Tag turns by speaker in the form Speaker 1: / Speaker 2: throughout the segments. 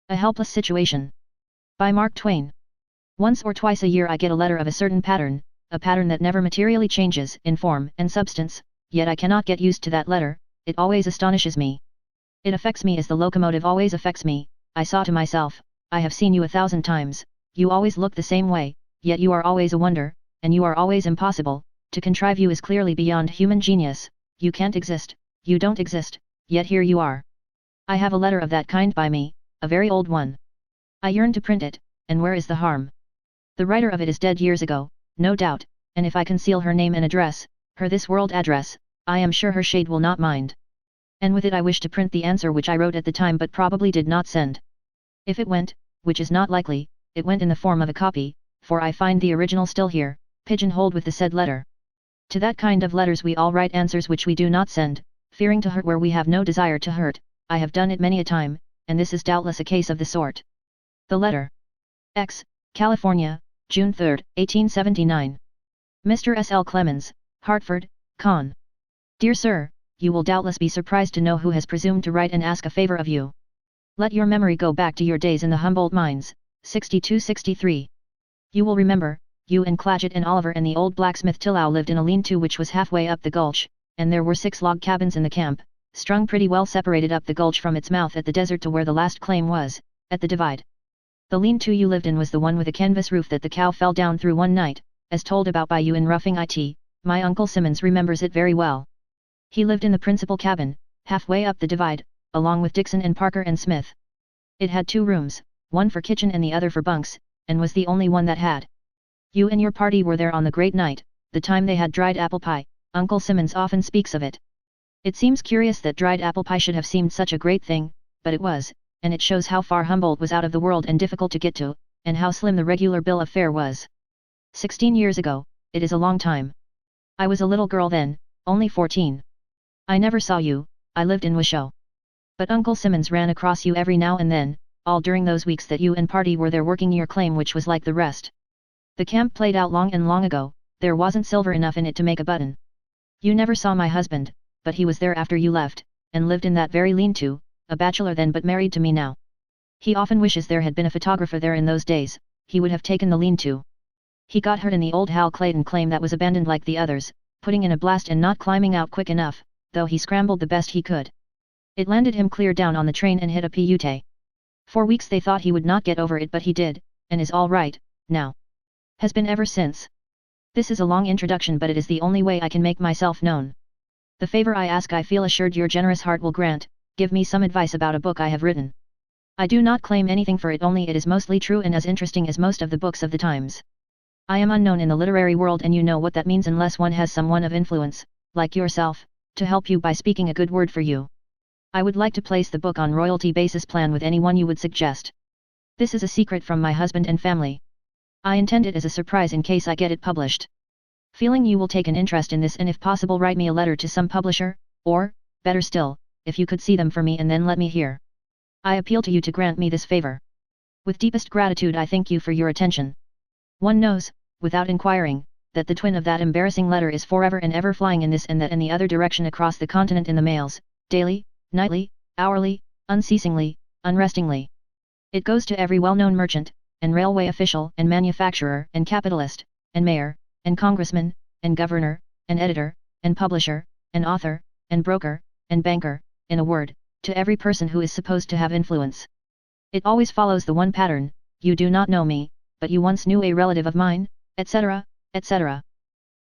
Speaker 1: A Helpless Situation. By Mark Twain. Once or twice a year I get a letter of a certain pattern, a pattern that never materially changes in form and substance, yet I cannot get used to that letter, it always astonishes me. It affects me as the locomotive always affects me. I saw to myself, I have seen you 1,000 times, you always look the same way, yet you are always a wonder, and you are always impossible, to contrive you is clearly beyond human genius, you can't exist, you don't exist, yet here you are. I have a letter of that kind by me, a very old one. I yearn to print it, and where is the harm? The writer of it is dead years ago, no doubt, and if I conceal her name and address, her this world address, I am sure her shade will not mind. And with it I wish to print the answer which I wrote at the time but probably did not send. If it went, which is not likely, it went in the form of a copy, for I find the original still here, pigeonholed with the said letter. To that kind of letters we all write answers which we do not send, fearing to hurt where we have no desire to hurt. I have done it many a time, and this is doubtless a case of the sort. The letter. X, California, June 3, 1879. Mr. S. L. Clemens, Hartford, Con. Dear Sir, you will doubtless be surprised to know who has presumed to write and ask a favor of you. Let your memory go back to your days in the Humboldt mines, 62-63. You will remember, you and Clagett and Oliver and the old blacksmith Tillow lived in a lean-to which was halfway up the gulch, and there were 6 log cabins in the camp, strung pretty well separated up the gulch from its mouth at the desert to where the last claim was, at the divide. The lean-to you lived in was the one with a canvas roof that the cow fell down through one night, as told about by you in Roughing It. My Uncle Simmons remembers it very well. He lived in the principal cabin, halfway up the divide, along with Dixon and Parker and Smith. It had 2 rooms, one for kitchen and the other for bunks, and was the only one that had. You and your party were there on the great night, the time they had dried apple pie. Uncle Simmons often speaks of it. It seems curious that dried apple pie should have seemed such a great thing, but it was, and it shows how far Humboldt was out of the world and difficult to get to, and how slim the regular bill of fare was. 16 years ago, it is a long time. I was a little girl then, only 14. I never saw you, I lived in Washoe. But Uncle Simmons ran across you every now and then, all during those weeks that you and party were there working your claim which was like the rest. The camp played out long and long ago, there wasn't silver enough in it to make a button. You never saw my husband, but he was there after you left, and lived in that very lean-to, a bachelor then but married to me now. He often wishes there had been a photographer there in those days, he would have taken the lean-to. He got hurt in the old Hal Clayton claim that was abandoned like the others, putting in a blast and not climbing out quick enough, though he scrambled the best he could. It landed him clear down on the train and hit a Pute. For weeks they thought he would not get over it but he did, and is all right, now. Has been ever since. This is a long introduction but it is the only way I can make myself known. The favor I ask I feel assured your generous heart will grant, give me some advice about a book I have written. I do not claim anything for it, only it is mostly true and as interesting as most of the books of the times. I am unknown in the literary world and you know what that means unless one has someone of influence, like yourself, to help you by speaking a good word for you. I would like to place the book on royalty basis plan with anyone you would suggest. This is a secret from my husband and family. I intend it as a surprise in case I get it published. Feeling you will take an interest in this and if possible write me a letter to some publisher, or, better still, if you could see them for me and then let me hear. I appeal to you to grant me this favor. With deepest gratitude I thank you for your attention. One knows, without inquiring, that the twin of that embarrassing letter is forever and ever flying in this and that and the other direction across the continent in the mails, daily, nightly, hourly, unceasingly, unrestingly. It goes to every well-known merchant, and railway official and manufacturer and capitalist, and mayor, and congressman, and governor, and editor, and publisher, and author, and broker, and banker, in a word, to every person who is supposed to have influence. It always follows the one pattern, you do not know me, but you once knew a relative of mine, etc., etc.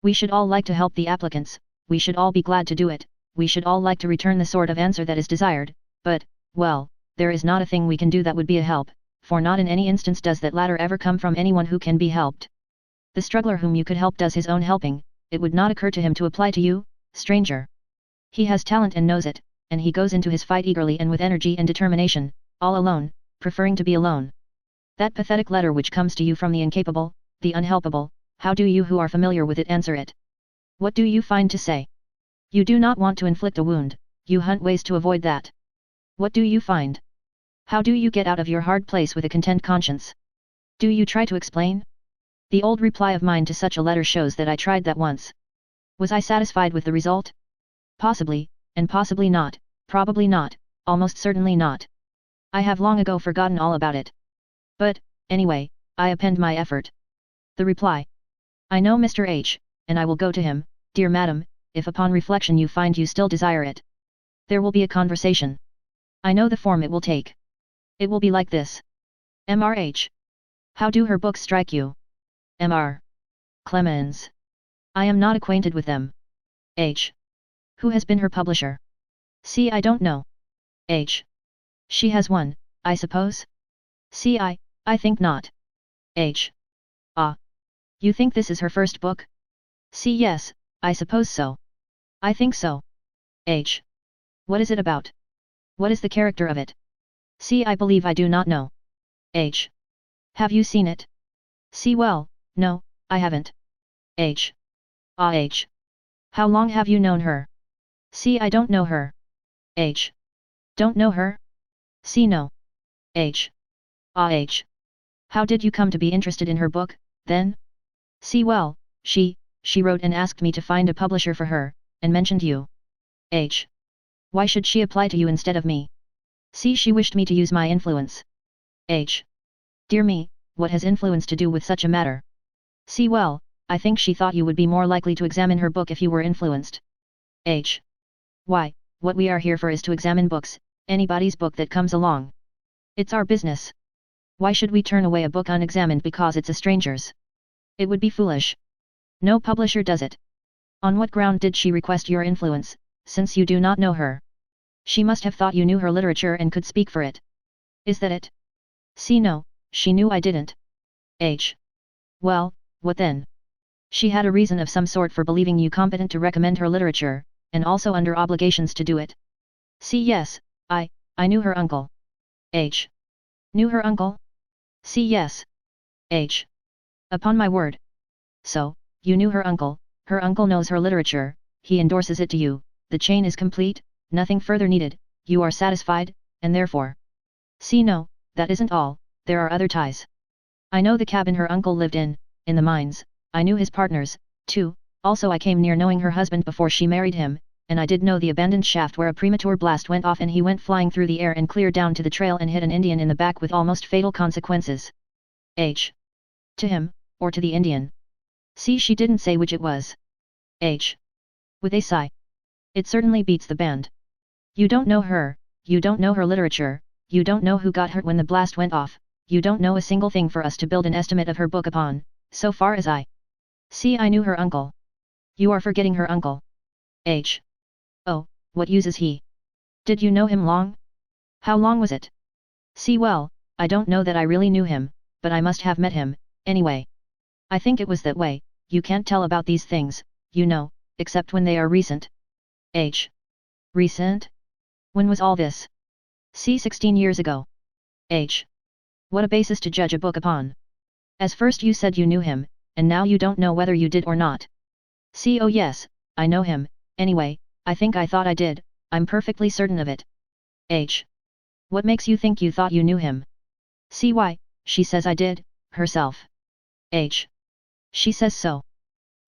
Speaker 1: We should all like to help the applicants, we should all be glad to do it, we should all like to return the sort of answer that is desired, but, well, there is not a thing we can do that would be a help, for not in any instance does that latter ever come from anyone who can be helped. The struggler whom you could help does his own helping, it would not occur to him to apply to you, stranger. He has talent and knows it, and he goes into his fight eagerly and with energy and determination, all alone, preferring to be alone. That pathetic letter which comes to you from the incapable, the unhelpable, how do you who are familiar with it answer it? What do you find to say? You do not want to inflict a wound, you hunt ways to avoid that. What do you find? How do you get out of your hard place with a content conscience? Do you try to explain? The old reply of mine to such a letter shows that I tried that once. Was I satisfied with the result? Possibly, and possibly not, probably not, almost certainly not. I have long ago forgotten all about it. But, anyway, I append my effort. The reply. I know Mr. H, and I will go to him, dear madam, if upon reflection you find you still desire it. There will be a conversation. I know the form it will take. It will be like this. Mrh. How do her books strike you? Mr. Clemens. I am not acquainted with them. H. Who has been her publisher? C. I don't know. H. She has one, I suppose? C. I think not. H. Ah. You think this is her first book? C. Yes, I suppose so. I think so. H. What is it about? What is the character of it? C. I believe I do not know. H. Have you seen it? C. Well, no, I haven't. H. Ah. H. How long have you known her? C. I don't know her. H. Don't know her? C. No. H. Ah. H. How did you come to be interested in her book, then? C. Well, she wrote and asked me to find a publisher for her, and mentioned you. H. Why should she apply to you instead of me? C. She wished me to use my influence. H. Dear me, what has influence to do with such a matter? C. Well, I think she thought you would be more likely to examine her book if you were influenced. H. Why, what we are here for is to examine books, anybody's book that comes along. It's our business. Why should we turn away a book unexamined because it's a stranger's? It would be foolish. No publisher does it. On what ground did she request your influence, since you do not know her? She must have thought you knew her literature and could speak for it. Is that it? C. No, she knew I didn't. H. Well, what then? She had a reason of some sort for believing you competent to recommend her literature, and also under obligations to do it. C. Yes, I knew her uncle. H. Knew her uncle? C. Yes. H. Upon my word. So, you knew her uncle knows her literature, he endorses it to you, the chain is complete, nothing further needed, you are satisfied, and therefore. C. No, that isn't all, there are other ties. I know the cabin her uncle lived in the mines, I knew his partners, too, also I came near knowing her husband before she married him, and I did know the abandoned shaft where a premature blast went off and he went flying through the air and clear down to the trail and hit an Indian in the back with almost fatal consequences. H. To him, or to the Indian? C. She didn't say which it was. H. With a sigh. It certainly beats the band. You don't know her, you don't know her literature, you don't know who got hurt when the blast went off, you don't know a single thing for us to build an estimate of her book upon, so far as I. C. I knew her uncle. You are forgetting her uncle. H. Oh, what use is he? Did you know him long? How long was it? C. Well, I don't know that I really knew him, but I must have met him, anyway. I think it was that way, you can't tell about these things, you know, except when they are recent. H. Recent? When was all this? C. 16 years ago. H. What a basis to judge a book upon. As first you said you knew him, and now you don't know whether you did or not. C. Oh yes, I know him, anyway, I think I thought I did, I'm perfectly certain of it. H. What makes you think you thought you knew him? C. Why, she says I did, herself. H. She says so.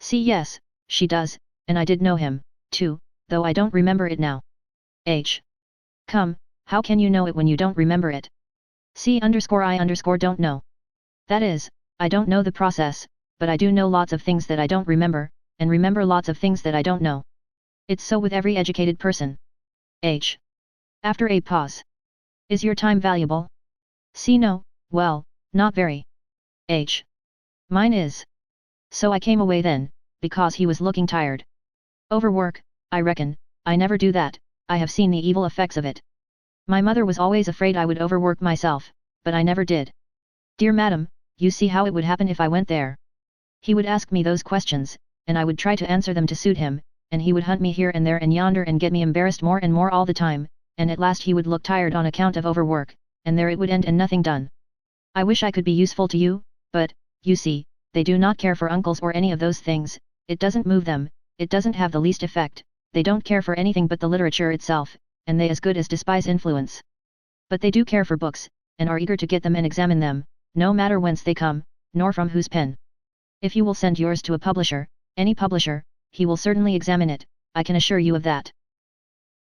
Speaker 1: C. Yes, she does, and I did know him, too, though I don't remember it now. H. Come, how can you know it when you don't remember it? C. I don't know. That is, I don't know the process, but I do know lots of things that I don't remember, and remember lots of things that I don't know. It's so with every educated person. H. After a pause. Is your time valuable? C. No, well, not very. H. Mine is. So I came away then, because he was looking tired. Overwork, I reckon, I never do that, I have seen the evil effects of it. My mother was always afraid I would overwork myself, but I never did. Dear madam, you see how it would happen if I went there. He would ask me those questions, and I would try to answer them to suit him, and he would hunt me here and there and yonder and get me embarrassed more and more all the time, and at last he would look tired on account of overwork, and there it would end and nothing done. I wish I could be useful to you, but, you see, they do not care for uncles or any of those things, it doesn't move them, it doesn't have the least effect, they don't care for anything but the literature itself, and they as good as despise influence. But they do care for books, and are eager to get them and examine them, no matter whence they come, nor from whose pen. If you will send yours to a publisher, any publisher, he will certainly examine it, I can assure you of that.